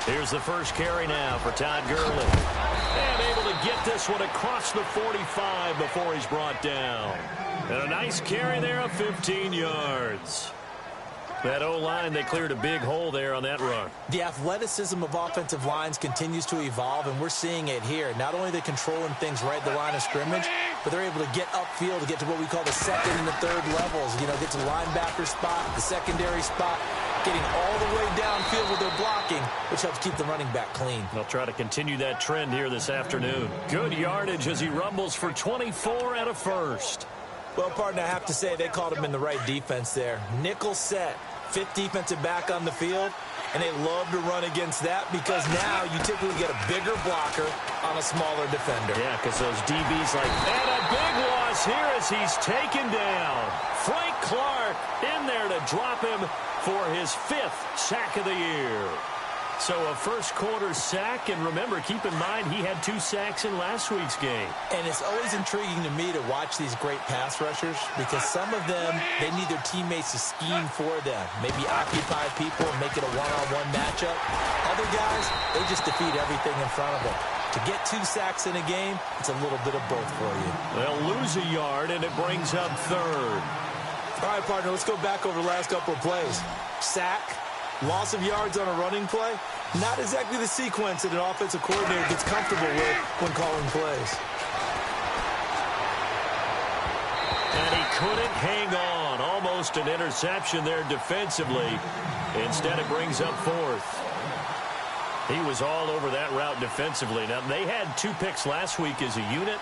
Here's the first carry now for Todd Gurley. And able to get this one across the 45 before he's brought down. And a nice carry there of 15 yards. That O-line, they cleared a big hole there on that run. The athleticism of offensive lines continues to evolve, and we're seeing it here. Not only are they controlling things right at the line of scrimmage, but they're able to get upfield to get to what we call the second and the third levels. You know, get to the linebacker spot, the secondary spot, getting all the way downfield with their blocking, which helps keep the running back clean. They'll try to continue that trend here this afternoon. Good yardage as he rumbles for 24 and a first. Well, partner, I have to say they called him in the right defense there. Nickel set, fifth defensive back on the field, and they love to run against that because now you typically get a bigger blocker on a smaller defender. Yeah, because those DBs like that. A big loss here as he's taken down. Frank Clark in there to drop him for his 5th sack of the year. So a first-quarter sack, and remember, keep in mind, he had 2 sacks in last week's game. And it's always intriguing to me to watch these great pass rushers because some of them, they need their teammates to scheme for them, maybe occupy people and make it a one-on-one matchup. Other guys, they just defeat everything in front of them. To get 2 sacks in a game, it's a little bit of both for you. They'll lose a yard, and it brings up 3rd. All right, partner, let's go back over the last couple of plays. Sack. Loss of yards on a running play, not exactly the sequence that an offensive coordinator gets comfortable with when calling plays. And he couldn't hang on. Almost an interception there defensively. Instead, it brings up 4th. He was all over that route defensively. Now, they had 2 picks last week as a unit.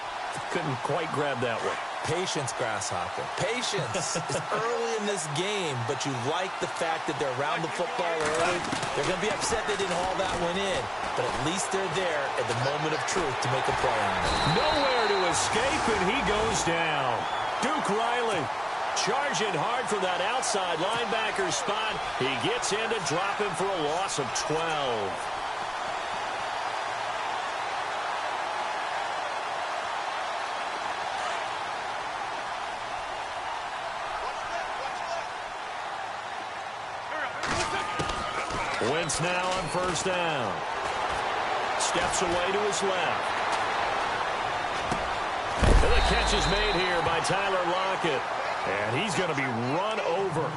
Couldn't quite grab that one. Patience, Grasshopper. Patience is early in this game, but you like the fact that they're around the football early. They're going to be upset they didn't haul that one in, but at least they're there at the moment of truth to make a play on it. Nowhere to escape, and he goes down. Duke Riley charging hard for that outside linebacker spot. He gets in to drop him for a loss of 12. Wentz now on first down. Steps away to his left. And the catch is made here by Tyler Lockett. And he's going to be run over,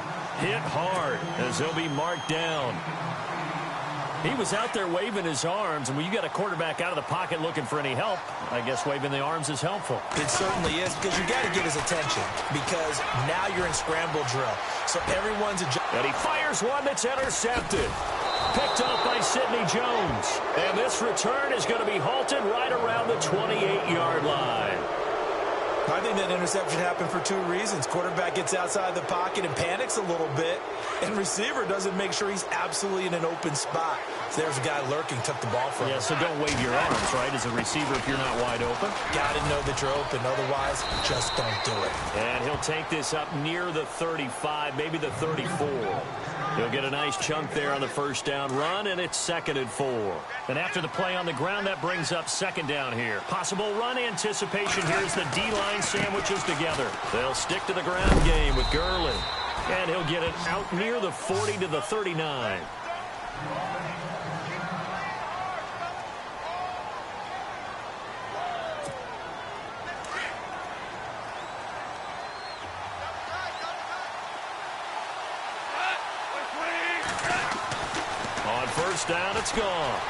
hit hard as he'll be marked down. He was out there waving his arms, and when you got a quarterback out of the pocket looking for any help, I guess waving the arms is helpful. It certainly is, because you got to get his attention, because now you're in scramble drill. So everyone's and he fires one that's intercepted. Picked up by Sidney Jones. And this return is going to be halted right around the 28-yard line. I think that interception happened for 2 reasons. Quarterback gets outside the pocket and panics a little bit, and receiver doesn't make sure he's absolutely in an open spot. So there's a guy lurking, took the ball from him. Yeah, so don't wave your arms, right, as a receiver if you're not wide open. Got to know that you're open. Otherwise, just don't do it. And he'll take this up near the 35, maybe the 34. He'll get a nice chunk there on the first down run, and it's 2nd and 4. And after the play on the ground, that brings up 2nd down here. Possible run anticipation here as the D-line sandwiches together. They'll stick to the ground game with Gurley. And he'll get it out near the 40 to the 39. On first down, it's gone.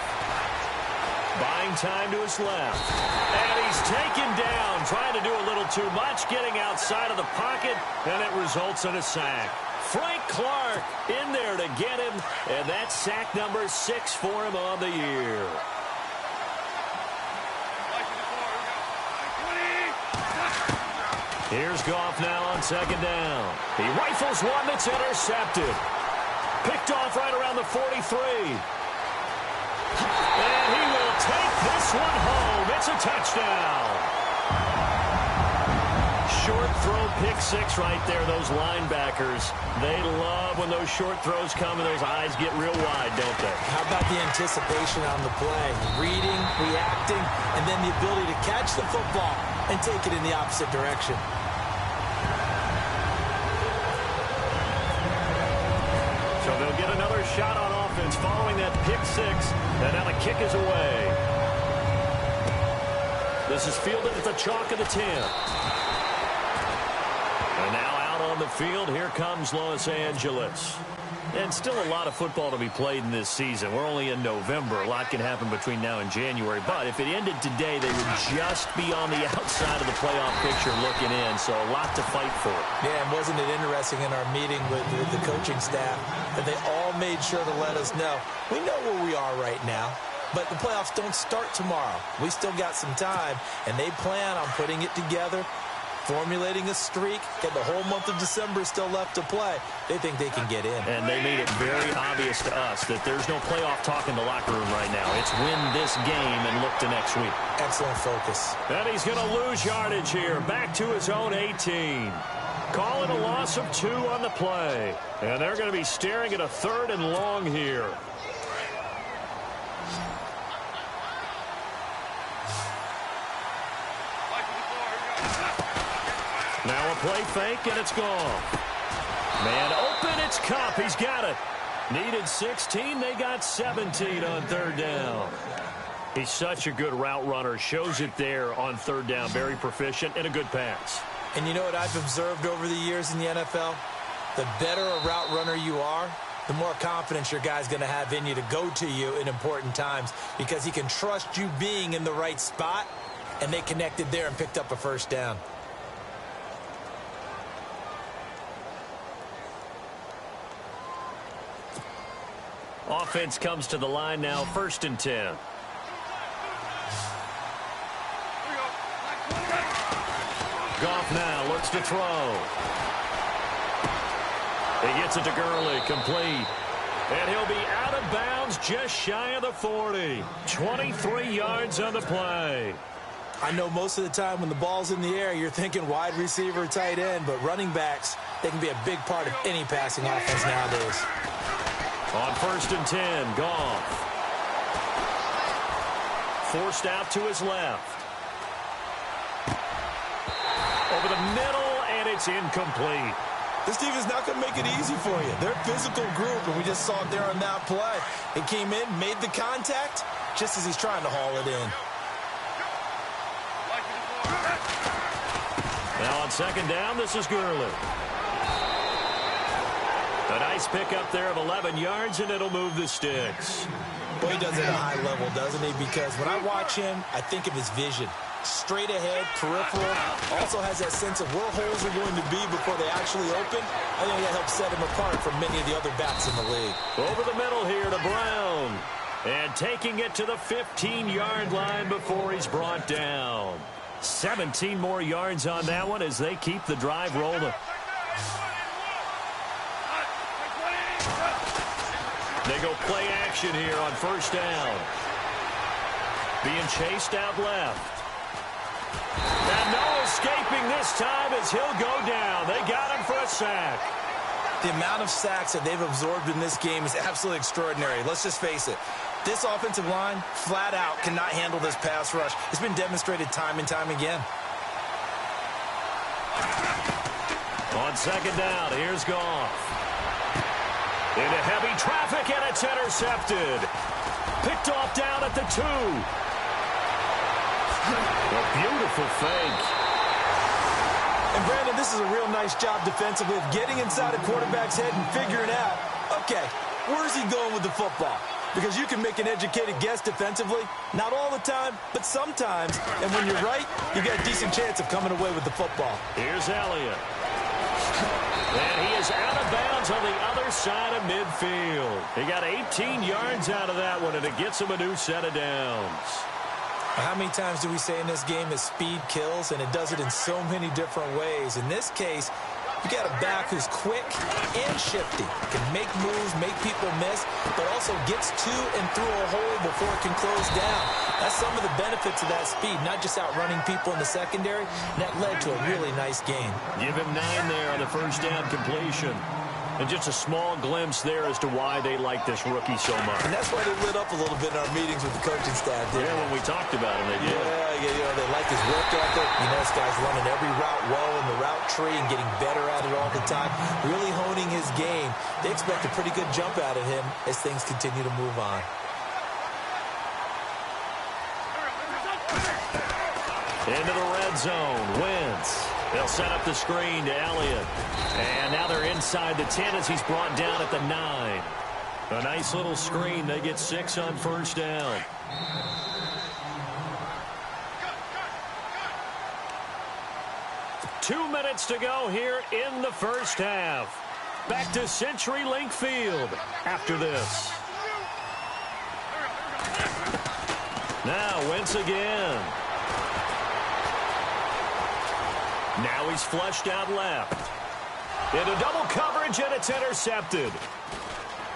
Buying time to his left. And he's taken down, trying to do a little too much, getting outside of the pocket, and it results in a sack. Frank Clark in there to get him, and that's sack number 6 for him on the year. Here's Goff now on 2nd down. He rifles one that's intercepted. Picked off right around the 43. And he will take this one home. It's a touchdown. Short throw, pick 6 right there. Those linebackers, they love when those short throws come and those eyes get real wide, don't they? How about the anticipation on the play? Reading, reacting, and then the ability to catch the football and take it in the opposite direction. get another shot on offense following that pick six. And now the kick is away. This is fielded at the chalk of the 10. And now out on the field, here comes Los Angeles. And still a lot of football to be played in this season. We're only in November. A lot can happen between now and January. But if it ended today, they would just be on the outside of the playoff picture looking in. So a lot to fight for. Yeah, and wasn't it interesting in our meeting with the coaching staff that they all made sure to let us know, we know where we are right now, but the playoffs don't start tomorrow. We still got some time, and they plan on putting it together, formulating a streak, and the whole month of December is still left to play. They think they can get in. And they made it very obvious to us that there's no playoff talk in the locker room right now. It's win this game and look to next week. Excellent focus. And he's going to lose yardage here, back to his own 18. Call it a loss of 2 on the play. And they're going to be staring at a 3rd and long here. Now a play fake, and it's gone. Man open, it's Cup. He's got it. Needed 16, they got 17 on 3rd down. He's such a good route runner. Shows it there on 3rd down. Very proficient and a good pass. And you know what I've observed over the years in the NFL? The better a route runner you are, the more confidence your guy's going to have in you to go to you in important times because he can trust you being in the right spot, and they connected there and picked up a 1st down. Offense comes to the line now, 1st and 10. Goff now looks to throw. He gets it to Gurley, complete. And he'll be out of bounds just shy of the 40. 23 yards on the play. I know most of the time when the ball's in the air, you're thinking wide receiver, tight end, but running backs, they can be a big part of any passing offense nowadays. On 1st and 10, Goff. Forced out to his left. Over the middle, and it's incomplete. This team is not going to make it easy for you. They're a physical group, and we just saw it there on that play. It came in, made the contact, just as he's trying to haul it in. Now on 2nd down, this is Gurley. A nice pickup there of 11 yards, and it'll move the sticks. Boy, he does it at a high level, doesn't he? Because when I watch him, I think of his vision. Straight ahead, peripheral, also has that sense of where holes are going to be before they actually open. I think that helps set him apart from many of the other backs in the league. Over the middle here to Brown. And taking it to the 15-yard line before he's brought down. 17 more yards on that one as they keep the drive rolling. They go play action here on 1st down. Being chased out left. And no escaping this time as he'll go down. They got him for a sack. The amount of sacks that they've absorbed in this game is absolutely extraordinary. Let's just face it. This offensive line, flat out, cannot handle this pass rush. It's been demonstrated time and time again. On 2nd down, here's Goff. Into heavy traffic, and it's intercepted. Picked off down at the 2. A beautiful fake. And, Brandon, this is a real nice job defensively of getting inside a quarterback's head and figuring out, okay, where's he going with the football? Because you can make an educated guess defensively. Not all the time, but sometimes. And when you're right, you got a decent chance of coming away with the football. Here's Elliott. And he is out of bounds on the other side of midfield. He got 18 yards out of that one, and it gets him a new set of downs. How many times do we say in this game that speed kills, and it does it in so many different ways? In this case, you got a back who's quick and shifty, can make moves, make people miss, but also gets to and through a hole before it can close down. That's some of the benefits of that speed, not just outrunning people in the secondary. And that led to a really nice game. Give him 9 there on the 1st down completion. And just a small glimpse there as to why they like this rookie so much. And that's why they lit up a little bit in our meetings with the coaching staff. Yeah, when we talked about him, they did. Yeah, they like his work ethic. This guy's running every route well in the route tree and getting better at it all the time, really honing his game. They expect a pretty good jump out of him as things continue to move on. Into the red zone. Wentz. They'll set up the screen to Elliott. And now they're inside the 10 as he's brought down at the 9. A nice little screen. They get 6 on first down. Two minutes to go here in the first half. Back to CenturyLink Field after this. Now Wentz again. Now he's flushed out left. Into double coverage, and it's intercepted.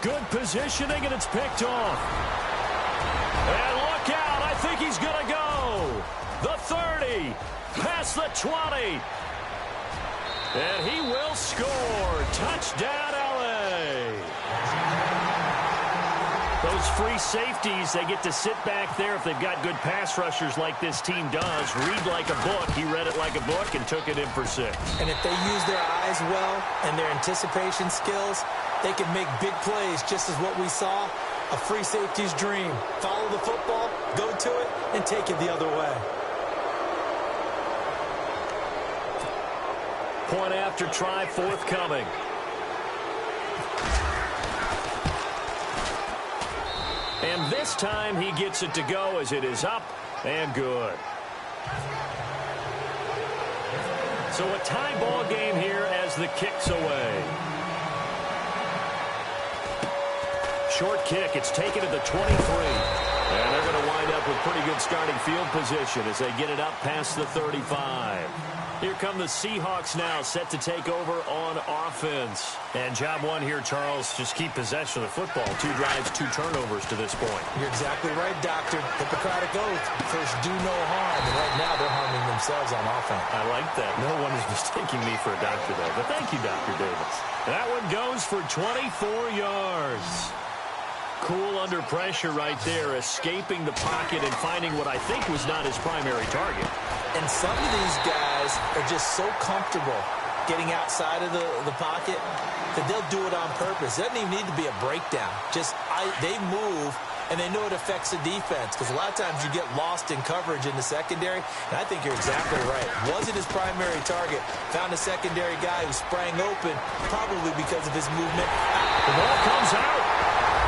Good positioning, and it's picked off. And look out, I think he's going to go. The 30, past the 20. And he will score. Touchdown, LA. Those free safeties, they get to sit back there if they've got good pass rushers like this team does. Read like a book. He read it like a book and took it in for 6. And if they use their eyes well and their anticipation skills, they can make big plays, just as what we saw. A free safety's dream. Follow the football, go to it, and take it the other way. Point after try forthcoming. And this time he gets it to go as it is up and good. So a tie ball game here as the kick's away. Short kick. It's taken to the 23. And they're going to wind up with pretty good starting field position as they get it up past the 35. Here come the Seahawks now, set to take over on offense. And job one here, Charles, just keep possession of the football. 2 drives, 2 turnovers to this point. You're exactly right, Doctor. Hippocratic oath. First, do no harm. And right now, they're harming themselves on offense. I like that. No one is mistaking me for a doctor there. But thank you, Dr. Davis. That one goes for 24 yards. Cool under pressure right there, escaping the pocket and finding what I think was not his primary target. And some of these guys are just so comfortable getting outside of the pocket that they'll do it on purpose. It doesn't even need to be a breakdown. They move, and they know it affects the defense, because a lot of times you get lost in coverage in the secondary, and I think you're exactly right. Wasn't his primary target. Found a secondary guy who sprang open, probably because of his movement. The ball comes out.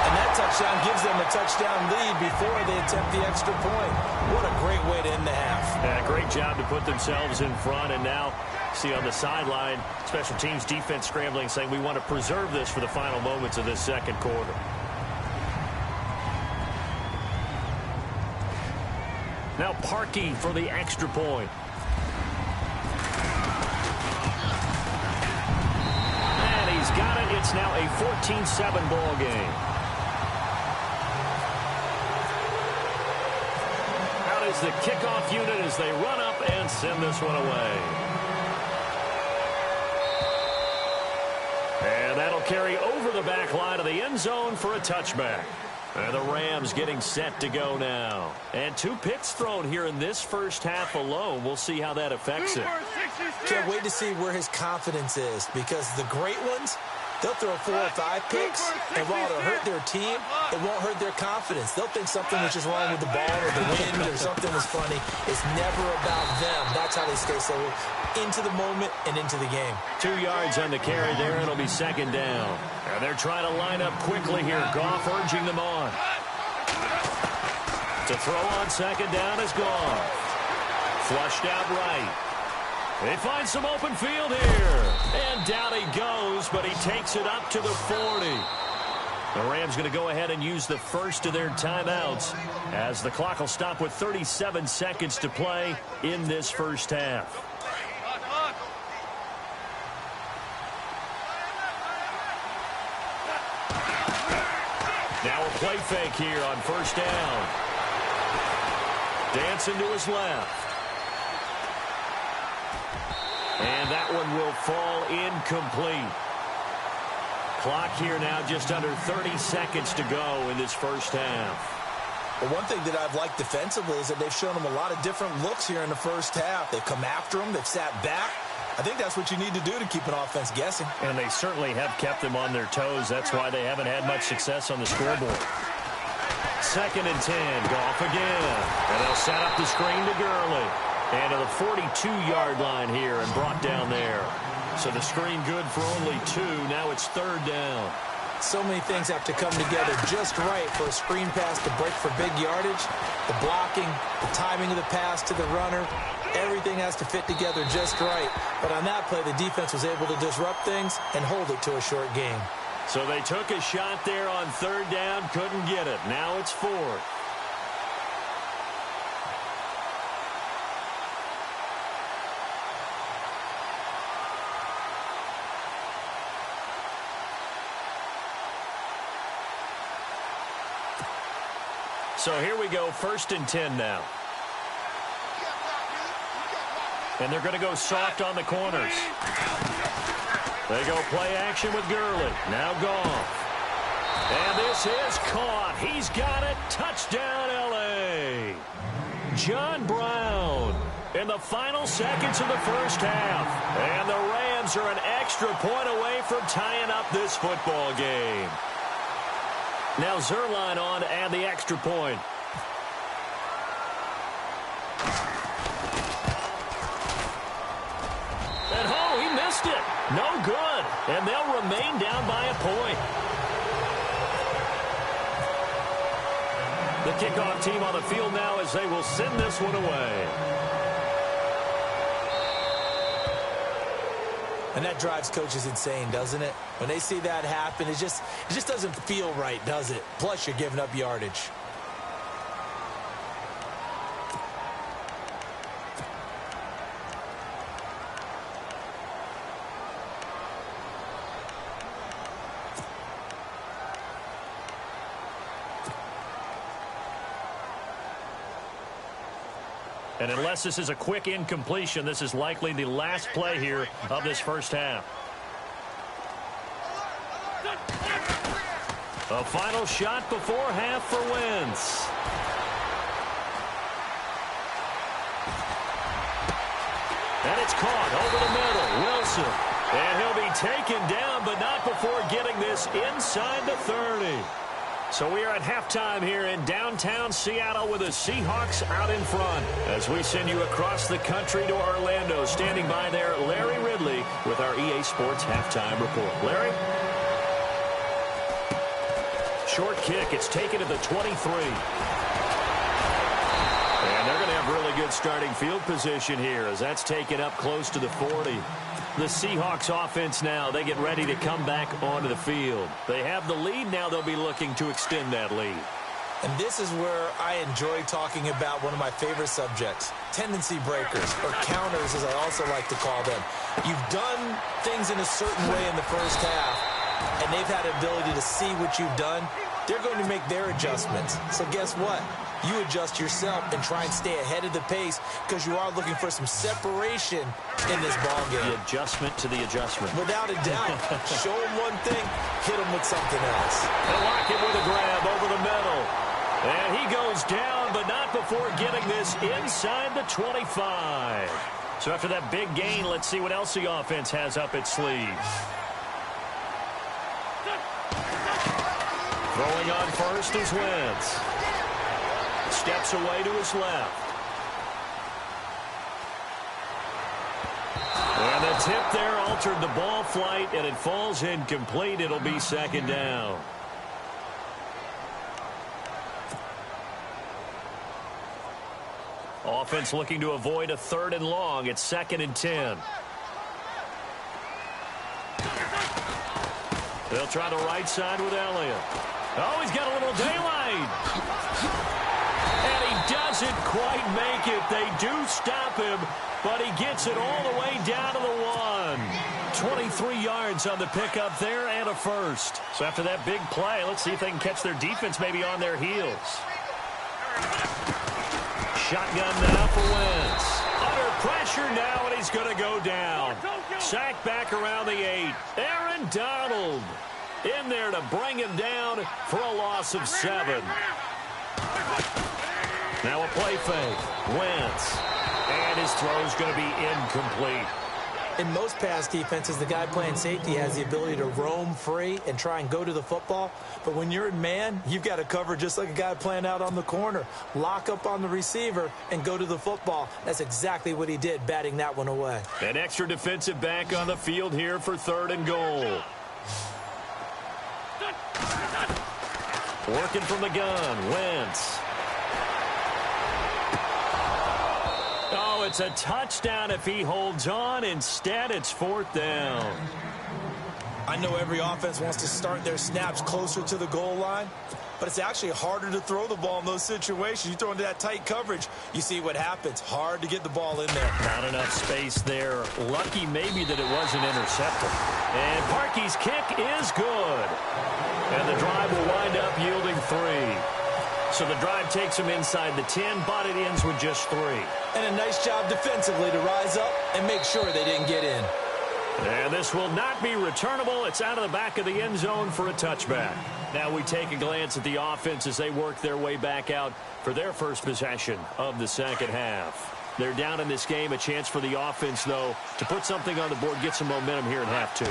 And that touchdown gives them a touchdown lead before they attempt the extra point. What a great way to end the half. Yeah, great job to put themselves in front. And now, see on the sideline, special teams defense scrambling, saying we want to preserve this for the final moments of this second quarter. Now Parkey for the extra point. And he's got it. It's now a 14-7 ball game. Is the kickoff unit as they run up and send this one away. And that'll carry over the back line of the end zone for a touchback. And the Rams getting set to go now. And 2 picks thrown here in this first half alone. We'll see how that affects it. Can't wait to see where his confidence is, because the great ones, they'll throw 4 or 5 picks, and while it'll hurt their team, it won't hurt their confidence. They'll think something was just wrong with the ball or the wind or something was funny. It's never about them. That's how they stay so into the moment and into the game. 2 yards on the carry there. It'll be second down. And they're trying to line up quickly here. Goff urging them on. To throw on second down is Goff. Flushed out right. They find some open field here. And down he goes, but he takes it up to the 40. The Rams going to go ahead and use the first of their timeouts as the clock will stop with 37 seconds to play in this first half. Now a play fake here on first down. Dancing to his left. And that one will fall incomplete. Clock here now just under 30 seconds to go in this first half. Well, one thing that I've liked defensively is that they've shown them a lot of different looks here in the first half. They've come after them. They've sat back. I think that's what you need to do to keep an offense guessing. And they certainly have kept them on their toes. That's why they haven't had much success on the scoreboard. 2nd and 10. Goff again. And they'll set up the screen to Gurley. And to the 42-yard line here and brought down there. So the screen good for only 2. Now it's 3rd down. So many things have to come together just right for a screen pass to break for big yardage. The blocking, the timing of the pass to the runner, everything has to fit together just right. But on that play, the defense was able to disrupt things and hold it to a short game. So they took a shot there on 3rd down, couldn't get it. Now it's 4th. So here we go, 1st and 10 now. And they're going to go soft on the corners. They go play action with Gurley. Now Goff. And this is caught. He's got it. Touchdown, L.A. John Brown in the final seconds of the first half. And the Rams are an extra point away from tying up this football game. Now Zerline on to add the extra point. And oh, he missed it. No good. And they'll remain down by a point. The kickoff team on the field now as they will send this one away. And that drives coaches insane, doesn't it? When they see that happen, it just doesn't feel right, does it? Plus, you're giving up yardage. And unless this is a quick incompletion, this is likely the last play here of this first half. A final shot before half for Wentz. And it's caught over the middle. Wilson. And he'll be taken down, but not before getting this inside the 30. So we are at halftime here in downtown Seattle with the Seahawks out in front. As we send you across the country to Orlando, standing by there, Larry Ridley with our EA Sports halftime report. Larry? Short kick. It's taken to the 23. And they're going to have really good starting field position here as that's taken up close to the 40. The Seahawks offense now, they get ready to come back onto the field. They have the lead. Now they'll be looking to extend that lead. And this is where I enjoy talking about one of my favorite subjects, tendency breakers, or counters as I also like to call them. You've done things in a certain way in the first half, and they've had the ability to see what you've done. They're going to make their adjustments. So guess what? You adjust yourself and try and stay ahead of the pace because you are looking for some separation in this ball game. The adjustment to the adjustment. Without a doubt. Show them one thing, hit them with something else. And Lockett with a grab over the middle. And he goes down, but not before getting this inside the 25. So after that big gain, let's see what else the offense has up its sleeves. Throwing on first is Wentz. Steps away to his left. And the tip there altered the ball flight, and it falls incomplete. It'll be 2nd down. Offense looking to avoid a 3rd and long. It's 2nd and 10. They'll try the right side with Elliott. Oh, he's got a little daylight. And he doesn't quite make it. They do stop him, but he gets it all the way down to the 1. 23 yards on the pickup there and a first. So after that big play, let's see if they can catch their defense maybe on their heels. Shotgun now for Wentz. Under pressure now, and he's going to go down. Sacked back around the 8. Aaron Donald. in there to bring him down for a loss of 7. Now a play fake. Wentz. And his throw's going to be incomplete. In most pass defenses, the guy playing safety has the ability to roam free and try and go to the football. But when you're in man, you've got to cover just like a guy playing out on the corner. Lock up on the receiver and go to the football. That's exactly what he did, batting that one away. An extra defensive back on the field here for 3rd and goal. Working from the gun, Wentz. Oh, it's a touchdown if he holds on. Instead, it's 4th down. I know every offense wants to start their snaps closer to the goal line, but it's actually harder to throw the ball in those situations. You throw into that tight coverage, you see what happens. Hard to get the ball in there. Not enough space there. Lucky maybe that it wasn't intercepted. And Parkey's kick is good. And the drive will wind up yielding 3. So the drive takes him inside the 10, but it ends with just 3. And a nice job defensively to rise up and make sure they didn't get in. And this will not be returnable. It's out of the back of the end zone for a touchback. Now we take a glance at the offense as they work their way back out for their first possession of the second half. They're down in this game. A chance for the offense, though, to put something on the board, get some momentum here in half 2.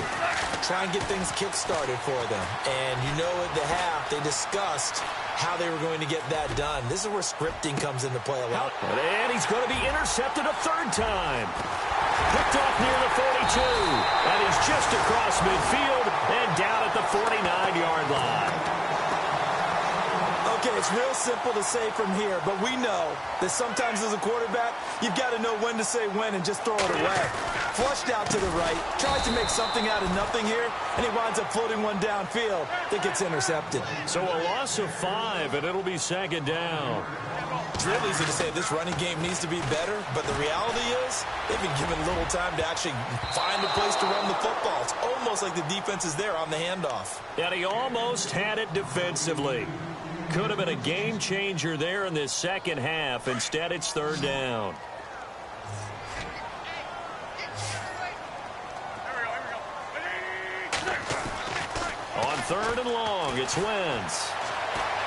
Try and get things kick-started for them. And you know at the half, they discussed how they were going to get that done. This is where scripting comes into play a lot. And he's going to be intercepted a 3rd time. Picked off near the 42. And he's just across midfield and down at the 49-yard line. Okay, it's real simple to say from here, but we know that sometimes as a quarterback, you've got to know when to say when and just throw it away. Flushed out to the right, tries to make something out of nothing here, and he winds up floating one downfield that gets intercepted. So a loss of 5, and it'll be 2nd down. It's real easy to say this running game needs to be better, but the reality is they've been given little time to actually find a place to run the football. It's almost like the defense is there on the handoff. And he almost had it defensively. Could have been a game changer there in this second half. Instead, it's 3rd down. On 3rd and long, it's Wentz.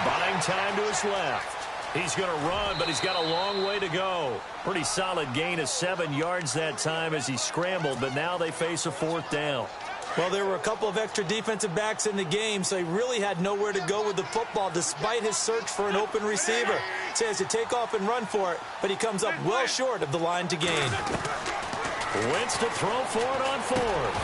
Buying time to his left. He's going to run, but he's got a long way to go. Pretty solid gain of 7 yards that time as he scrambled, but now they face a 4th down. Well, there were a couple of extra defensive backs in the game, so he really had nowhere to go with the football despite his search for an open receiver. So he has to take off and run for it, but he comes up well short of the line to gain. Wentz to throw for it on 4th.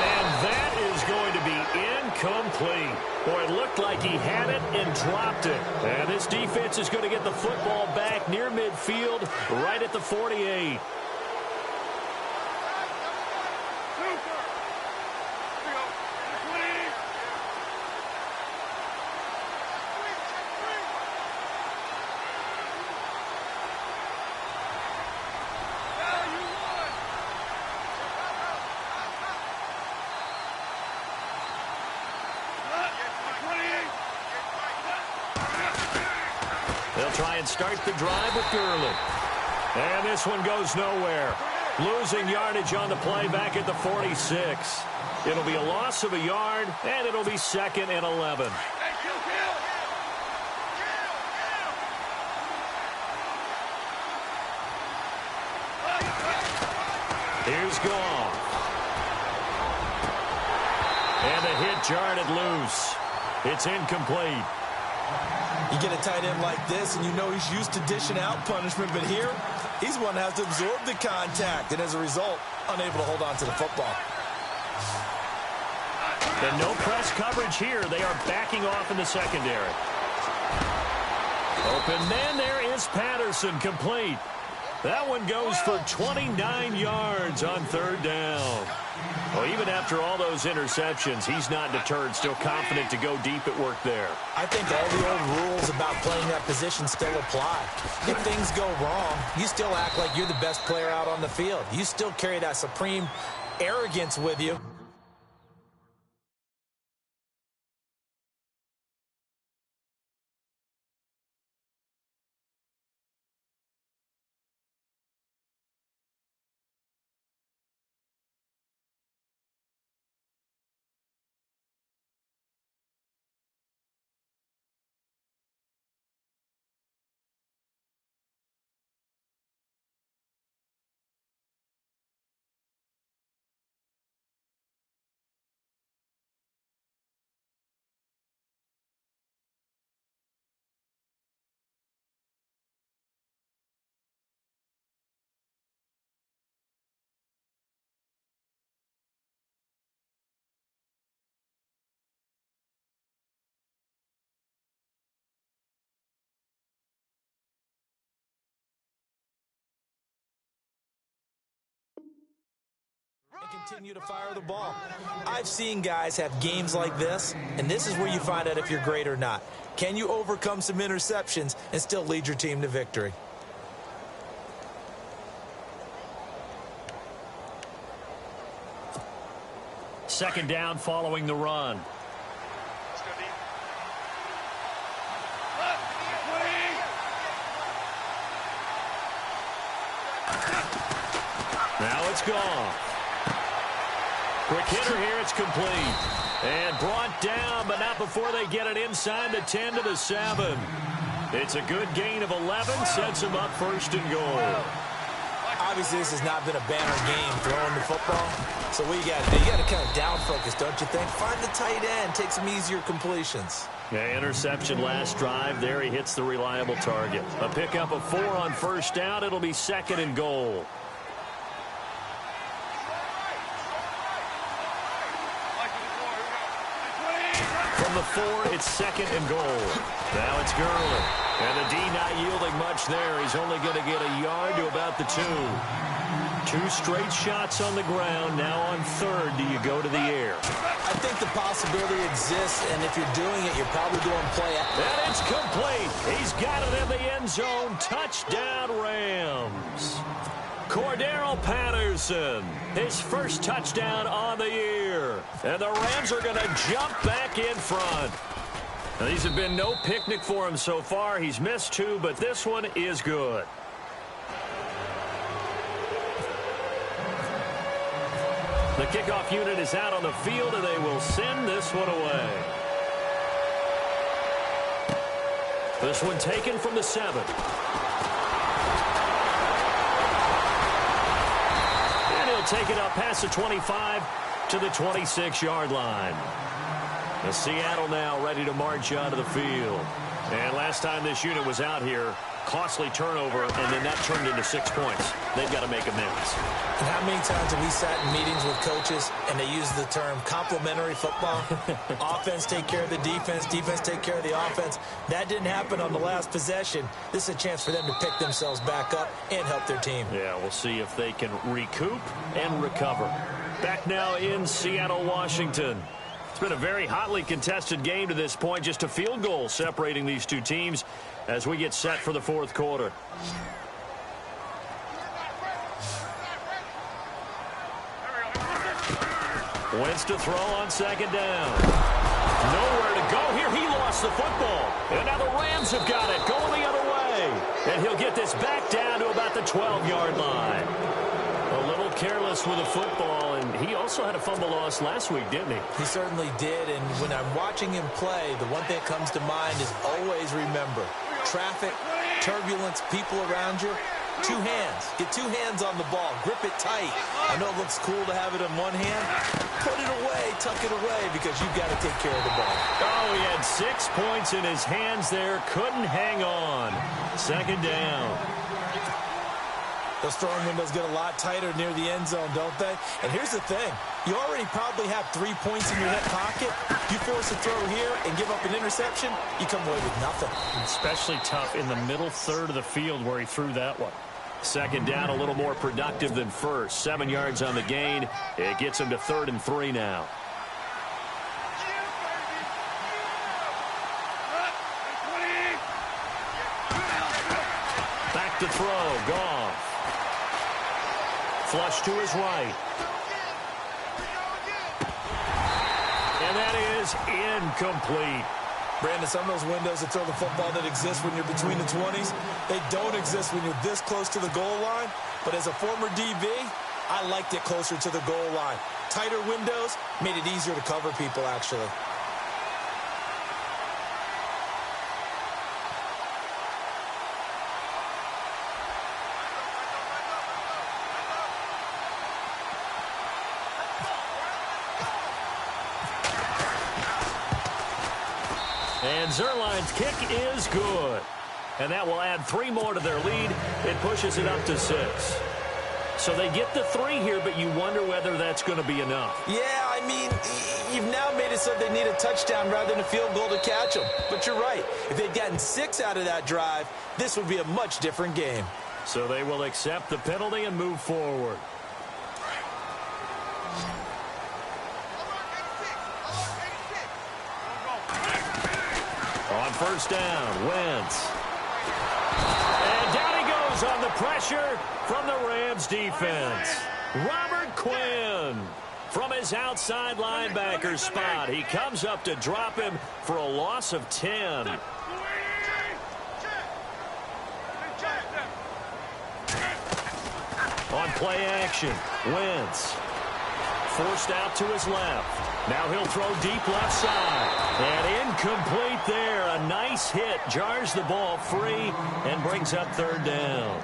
And that is going to be incomplete. Boy, it looked like he had it and dropped it. And this defense is going to get the football back near midfield, right at the 48. They'll try and start the drive with Gurley. And this one goes nowhere. Losing yardage on the play back at the 46. It'll be a loss of a yard, and it'll be 2nd and 11. Here's Goff. And the hit jarred it loose. It's incomplete. You get a tight end like this, and you know he's used to dishing out punishment, but here, he's one that has to absorb the contact, and as a result, unable to hold on to the football. And no press coverage here. They are backing off in the secondary. Open man, there is Patterson, complete. That one goes for 29 yards on 3rd down. Well, even after all those interceptions, he's not deterred, still confident to go deep at work there. I think all the old rules about playing that position still apply. If things go wrong, you still act like you're the best player out on the field. You still carry that supreme arrogance with you. continue to fire the ball. I've seen guys have games like this, and this is where you find out if you're great or not. Can you overcome some interceptions and still lead your team to victory? Second down following the run. Now it's gone. Quick hitter here, it's complete. And brought down, but not before they get it inside the 10 to the 7. It's a good gain of 11, sets them up first and goal. Obviously, this has not been a banner game throwing the football. So what you got to do? You got to kind of down focus, don't you think? Find the tight end, take some easier completions. Yeah, interception last drive. There he hits the reliable target. A pickup of 4 on first down. It'll be second and goal. From the 4, it's second and goal. Now it's Gurley. And the D not yielding much there. He's only going to get a yard to about the 2. 2 straight shots on the ground. Now on third, do you go to the air? I think the possibility exists, and if you're doing it, you're probably going to play it. And it's complete. He's got it in the end zone. Touchdown, Rams. Cordero Patterson, his first touchdown on the year. And the Rams are going to jump back in front. Now, these have been no picnic for him so far. He's missed 2, but this one is good. The kickoff unit is out on the field, and they will send this one away. This one taken from the 7. And he'll take it up past the 25 to the 26-yard line. The Seattle now ready to march onto the field. And last time this unit was out here, costly turnover, and then that turned into 6 points. They've got to make amends. And how many times have we sat in meetings with coaches and they use the term complementary football? Offense take care of the defense, defense take care of the offense. That didn't happen on the last possession. This is a chance for them to pick themselves back up and help their team. Yeah, we'll see if they can recoup and recover. Back now in Seattle, Washington. It's been a very hotly contested game to this point. Just a field goal separating these two teams as we get set for the fourth quarter. Wentz to throw on second down. Nowhere to go here. He lost the football. And now the Rams have got it going the other way. And he'll get this back down to about the 12-yard line. A little careless with the football, and he also had a fumble loss last week, didn't he? He certainly did, and when I'm watching him play, the one thing that comes to mind is always remember, traffic, turbulence, people around you, 2 hands. Get 2 hands on the ball. Grip it tight. I know it looks cool to have it in one hand. Put it away, tuck it away, because you've got to take care of the ball. Oh, he had 6 points in his hands there. Couldn't hang on. Second down. Those throwing windows get a lot tighter near the end zone, don't they? And here's the thing. You already probably have 3 points in your hip pocket. You force a throw here and give up an interception, you come away with nothing. Especially tough in the middle third of the field where he threw that one. Second down, a little more productive than first. 7 yards on the gain. It gets him to 3rd and 3 now. Back to throw. Goff. Flush to his right. And that is incomplete. Brandon, some of those windows that throw the football that exist when you're between the 20s, they don't exist when you're this close to the goal line. But as a former DB, I liked it closer to the goal line. Tighter windows made it easier to cover people, actually. And Zerline's kick is good. And that will add 3 more to their lead. It pushes it up to 6. So they get the 3 here, but you wonder whether that's going to be enough. Yeah, I mean, you've now made it so they need a touchdown rather than a field goal to catch them. But you're right. If they'd gotten 6 out of that drive, this would be a much different game. So they will accept the penalty and move forward. first down. Wentz. And down he goes on the pressure from the Rams defense. Robert Quinn from his outside linebacker spot. He comes up to drop him for a loss of 10. On play action, Wentz. Forced out to his left. Now he'll throw deep left side. And incomplete there. A nice hit. Jars the ball free and brings up third down.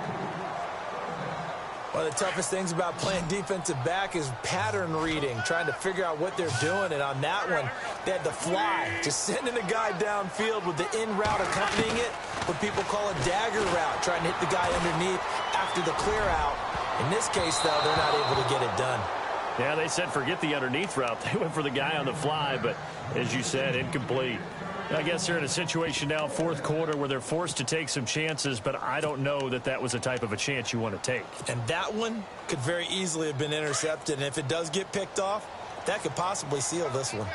One of the toughest things about playing defensive back is pattern reading, trying to figure out what they're doing. And on that one, they had the fly, just sending a guy downfield with the in route accompanying it, what people call a dagger route, trying to hit the guy underneath after the clear out. In this case, though, they're not able to get it done. Yeah, they said forget the underneath route. They went for the guy on the fly, but as you said, incomplete. I guess they're in a situation now, fourth quarter, where they're forced to take some chances, but I don't know that that was the type of a chance you want to take. And that one could very easily have been intercepted, and if it does get picked off, that could possibly seal this one.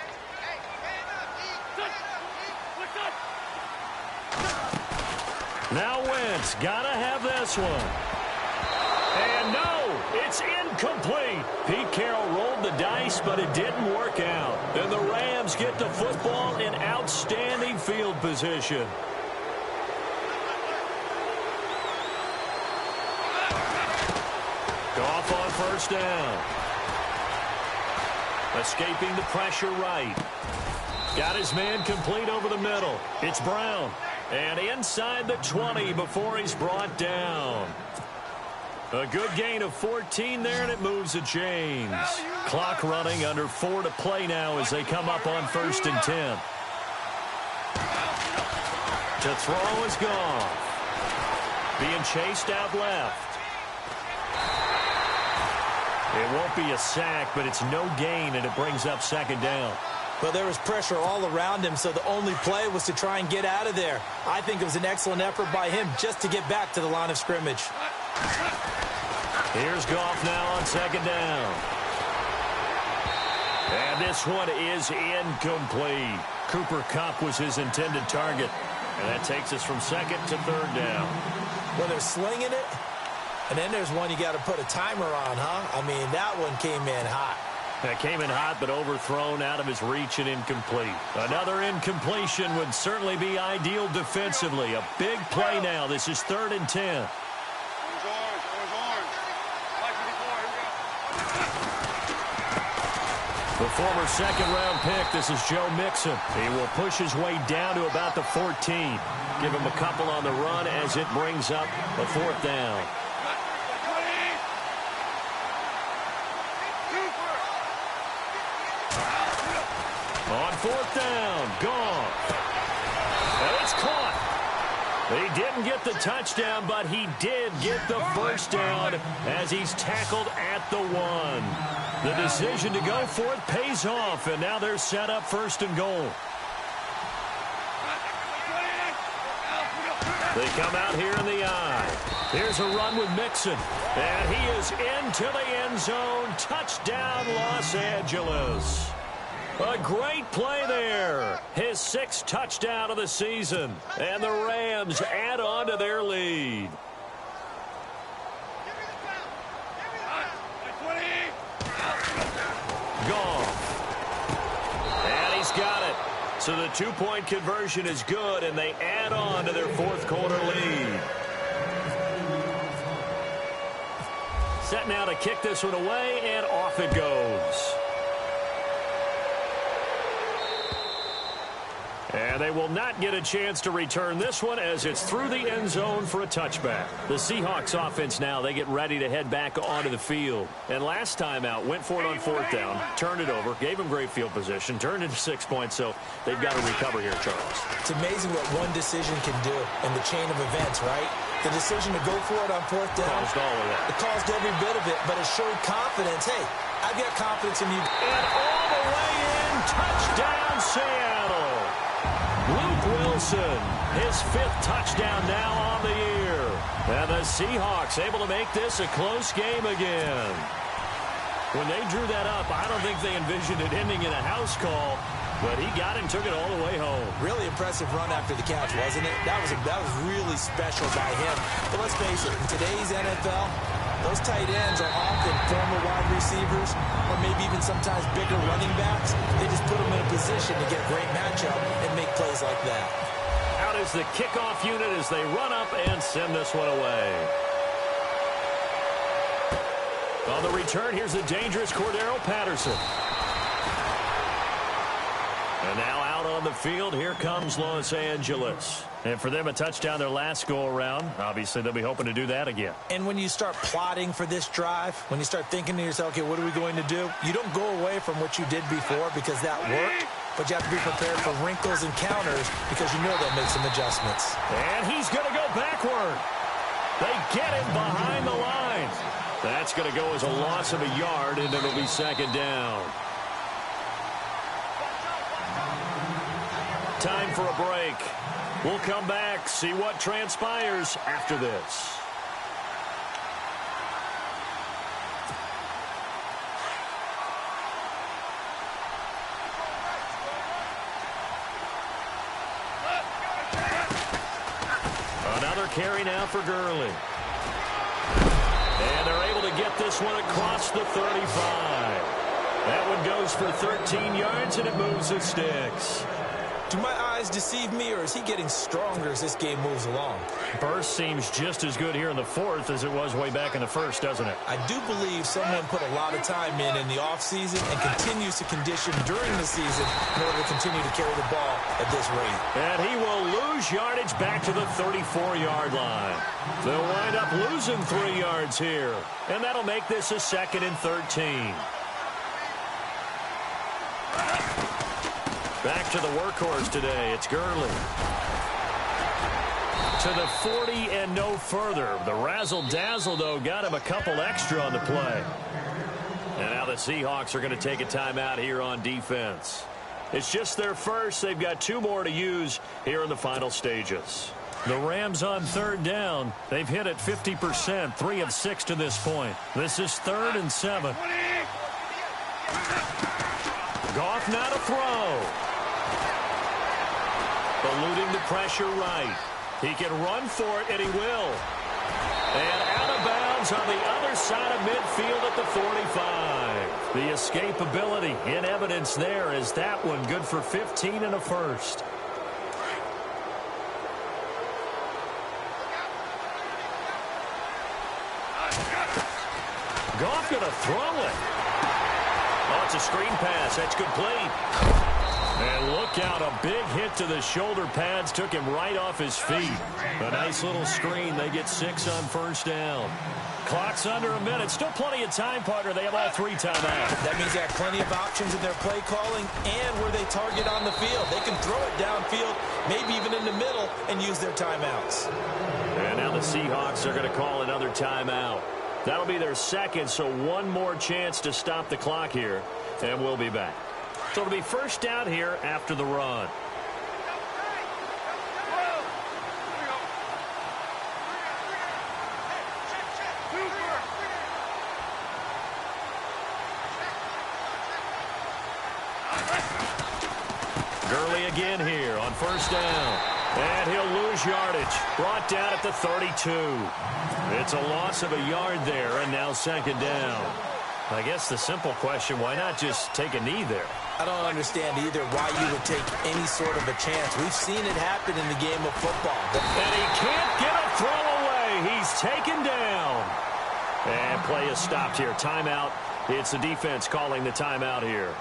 Now Wentz, gotta have this one. And no, it's incomplete. Pete Carroll rolled the dice, but it didn't work out. And the Rams get the football in outstanding field position. Goff on first down. Escaping the pressure right. Got his man complete over the middle. It's Brown. And inside the 20 before he's brought down. A good gain of 14 there, and it moves the chains. Clock running, under 4 to play now as they come up on 1st and 10. To throw is Goff. Being chased out left. It won't be a sack, but it's no gain, and it brings up 2nd down. Well, there was pressure all around him, so the only play was to try and get out of there. I think it was an excellent effort by him just to get back to the line of scrimmage. Here's Goff now on 2nd down. And this one is incomplete. Cooper Kupp was his intended target. And that takes us from 2nd to 3rd down. Well, they're slinging it, and then there's one you got to put a timer on, huh? I mean, that one came in hot. That came in hot, but overthrown out of his reach and incomplete. Another incompletion would certainly be ideal defensively. A big play now. This is 3rd and 10. The former 2nd-round pick, this is Joe Mixon. He will push his way down to about the 14. Give him a couple on the run as it brings up a 4th down. On 4th down, gone. And it's caught. He didn't get the touchdown, but he did get the first down as he's tackled at the 1. The decision to go for it pays off, and now they're set up 1st and goal. They come out here in the eye. Here's a run with Mixon, and he is into the end zone. Touchdown, Los Angeles. A great play there. His 6th touchdown of the season. And the Rams add on to their lead. Goff. And he's got it. So the 2-point conversion is good, and they add on to their 4th quarter lead. Set now to kick this one away, and off it goes. And they will not get a chance to return this one as it's through the end zone for a touchback. The Seahawks offense now, they get ready to head back onto the field. And last time out, went for it on 4th down, turned it over, gave them great field position, turned it to 6 points, so they've got to recover here, Charles. It's amazing what one decision can do in the chain of events, right? The decision to go for it on 4th down. Caused all of that. It caused every bit of it, but it showed confidence. Hey, I've got confidence in you. And all the way in, touchdown, Seattle. Luke Wilson, his 5th touchdown now on the year. And the Seahawks able to make this a close game again. When they drew that up, I don't think they envisioned it ending in a house call, but he got it and took it all the way home. Really impressive run after the catch, wasn't it? That was really special by him. But let's face it, in today's NFL, those tight ends are often former wide receivers or maybe even sometimes bigger running backs. They just put them in a position to get a great matchup and make plays like that. Out is the kickoff unit as they run up and send this one away. On the return, here's the dangerous Cordero Patterson. And now out on the field, here comes Los Angeles. And for them, a touchdown their last go-around. Obviously, they'll be hoping to do that again. And when you start plotting for this drive, when you start thinking to yourself, okay, what are we going to do? You don't go away from what you did before because that worked, but you have to be prepared for wrinkles and counters because you know they'll make some adjustments. And he's going to go backward. They get him behind the line. That's going to go as a loss of a yard, and it'll be second down. Time for a break. We'll come back, see what transpires after this. Another carry now for Gurley. And they're able to get this one across the 35. That one goes for 13 yards, and it moves the sticks. Do my eyes deceive me, or is he getting stronger as this game moves along? Burst seems just as good here in the fourth as it was way back in the first, doesn't it? I do believe someone put a lot of time in the offseason and continues to condition during the season in order to continue to carry the ball at this rate. And he will lose yardage back to the 34-yard line. They'll wind up losing 3 yards here, and that'll make this a 2nd and 13. Back to the workhorse today. It's Gurley. To the 40 and no further. The razzle-dazzle, though, got him a couple extra on the play. And now the Seahawks are going to take a timeout here on defense. It's just their first. They've got 2 more to use here in the final stages. The Rams on 3rd down. They've hit it 50%, 3 of 6 to this point. This is 3rd and 7. Goff now to throw. Eluding the pressure right. He can run for it, and he will. And out of bounds on the other side of midfield at the 45. The escapability in evidence there as that one good for 15 and a first. Goff going to throw it. Oh, it's a screen pass. That's complete. And look out, a big hit to the shoulder pads took him right off his feet. A nice little screen. They get 6 on 1st down. Clock's under a minute. Still plenty of time, partner. They have all 3 timeouts. That means they have plenty of options in their play calling and where they target on the field. They can throw it downfield, maybe even in the middle, and use their timeouts. And now the Seahawks are going to call another timeout. That'll be their 2nd, so 1 more chance to stop the clock here, and we'll be back. So it'll be 1st down here after the run. Gurley again here on 1st down. And he'll lose yardage. Brought down at the 32. It's a loss of a yard there, and now 2nd down. I guess the simple question, why not just take a knee there? I don't understand either why you would take any sort of a chance. We've seen it happen in the game of football. And he can't get a throw away. He's taken down. And play is stopped here. Timeout. It's the defense calling the timeout here.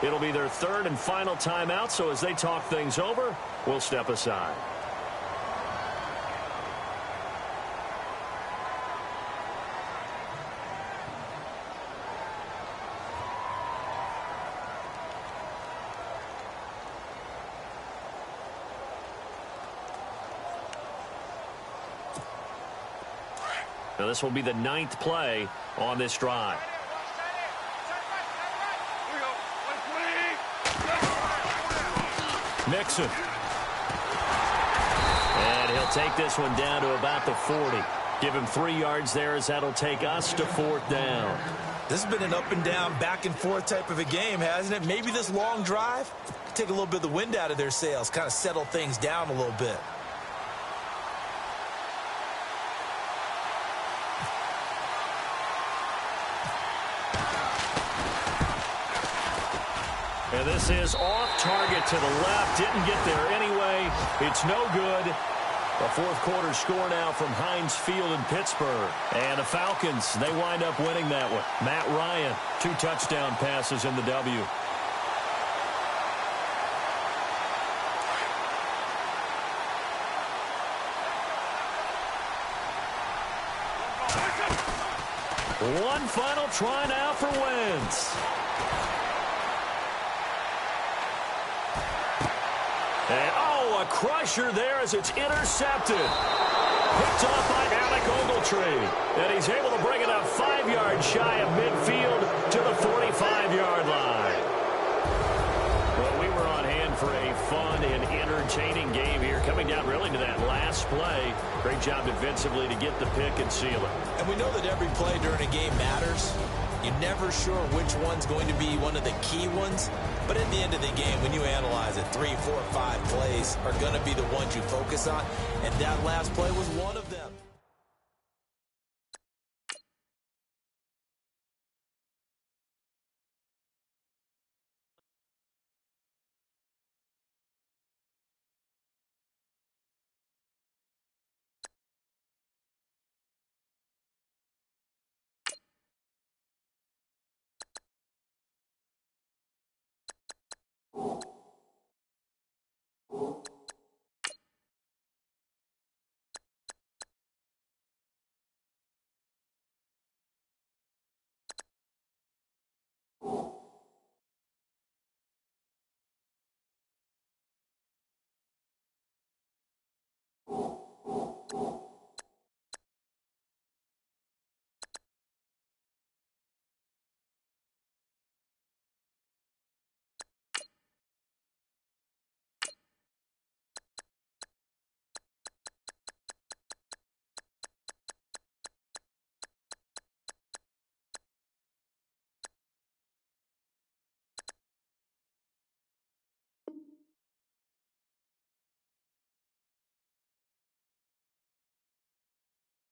It'll be their 3rd and final timeout, so as they talk things over, we'll step aside. Now this will be the 9th play on this drive. Mixon. And he'll take this one down to about the 40. Give him 3 yards there as that'll take us to 4th down. This has been an up and down, back and forth type of a game, hasn't it? Maybe this long drive take a little bit of the wind out of their sails, kind of settle things down a little bit. And this is off target to the left. Didn't get there anyway. It's no good. A fourth quarter score now from Heinz Field in Pittsburgh. And the Falcons, they wind up winning that one. Matt Ryan, 2 touchdown passes in the W. One final try now for Wentz. And, a crusher there as it's intercepted. Picked off by Alec Ogletree. And he's able to bring it up 5 yards shy of midfield to the 45-yard line. Well, we were on hand for a fun and entertaining game here, coming down really to that last play. Great job defensively to get the pick and seal it. And we know that every play during a game matters. You're never sure which one's going to be one of the key ones. But at the end of the game, when you analyze it, 3, 4, 5 plays are going to be the ones you focus on. And that last play was one of them.